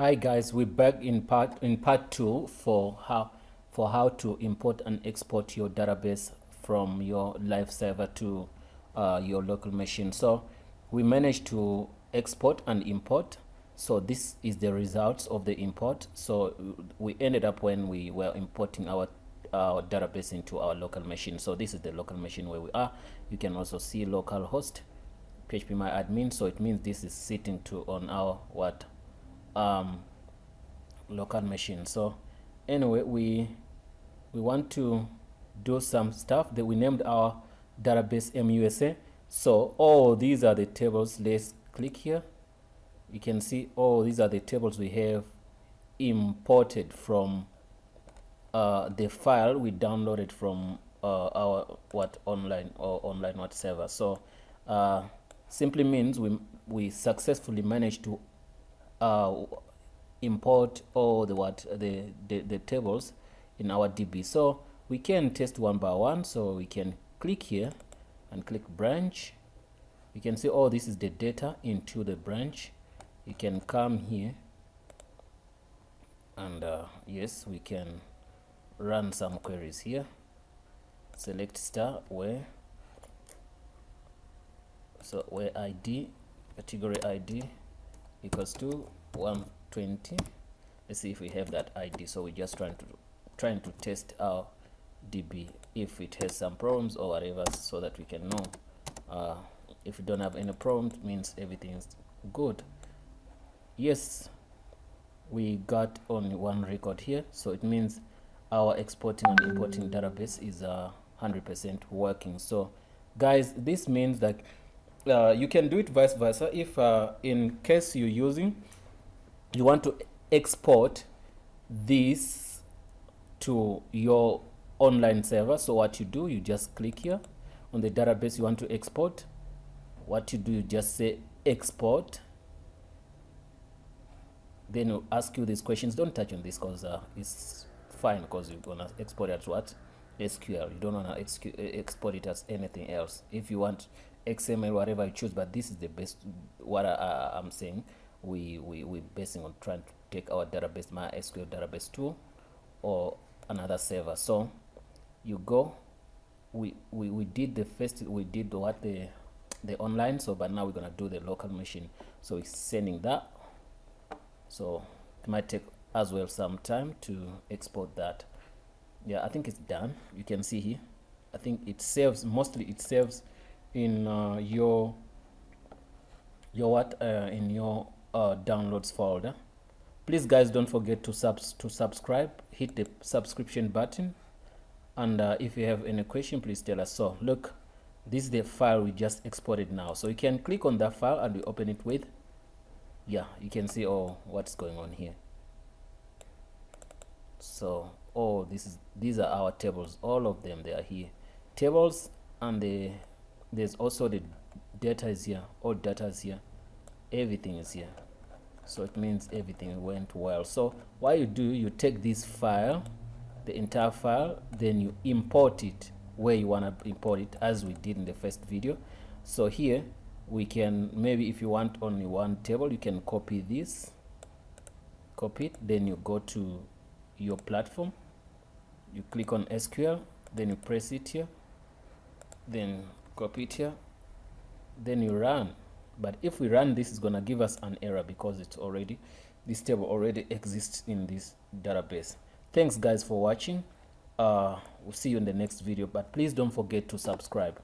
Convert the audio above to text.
Hi guys, we're back in part two for how to import and export your database from your live server to your local machine. So we managed to export and import. So this is the results of the import. So we ended up when we were importing our database into our local machine. So this is the local machine where we are. You can also see localhost phpMyAdmin. So it means this is sitting to on our local machine. So anyway, we want to do some stuff that we named our database MUSA. So these are the tables. Let's click here. You can see these are the tables we have imported from the file we downloaded from our online server. So simply means we successfully managed to import all the tables in our DB. So we can test one by one. So we can click here and click branch. You can see this is the data into the branch. You can come here and yes, we can run some queries here. Select star where ID category ID equals to 120. Let's see if we have that ID. So we're just trying to test our DB if it has some problems or whatever, so that we can know. If we don't have any problems, means everything is good. Yes, we got only one record here, so it means our exporting and importing database is 100% working. So guys, this means that you can do it vice versa. If in case you want to export this to your online server, so what you do, you just click here on the database you want to export. What you do, you just say export, then it'll ask you these questions. Don't touch on this because it's fine, because you're gonna export it as SQL. You don't want to export it as anything else. If you want XML, whatever you choose, but this is the best. What I'm saying, we're basing on trying to take our database, MySQL database to or another server. So you go, we did the first, we did the online. So but now we're gonna do the local machine. So it's sending that. So it might take as well some time to export that. Yeah, I think it's done. You can see here, I think it saves, mostly it saves in your downloads folder. Please guys, don't forget to subscribe, hit the subscription button, and if you have any question, please tell us. So look, this is the file we just exported now. So you can click on that file and we open it with, yeah, you can see what's going on here. So these are our tables, all of them, they are here, tables, and there's also the data is here, all data is here, everything is here. So it means everything went well. So what you do, you take this file, the entire file, then you import it where you want to import it, as we did in the first video. So here we can, maybe if you want only one table, you can copy this, copy it, then you go to your platform, you click on SQL, then you press it here, then copy it here, then you run. But if we run this, is gonna give us an error because it's already, this table already exists in this database. Thanks guys for watching. We'll see you in the next video, but please don't forget to subscribe.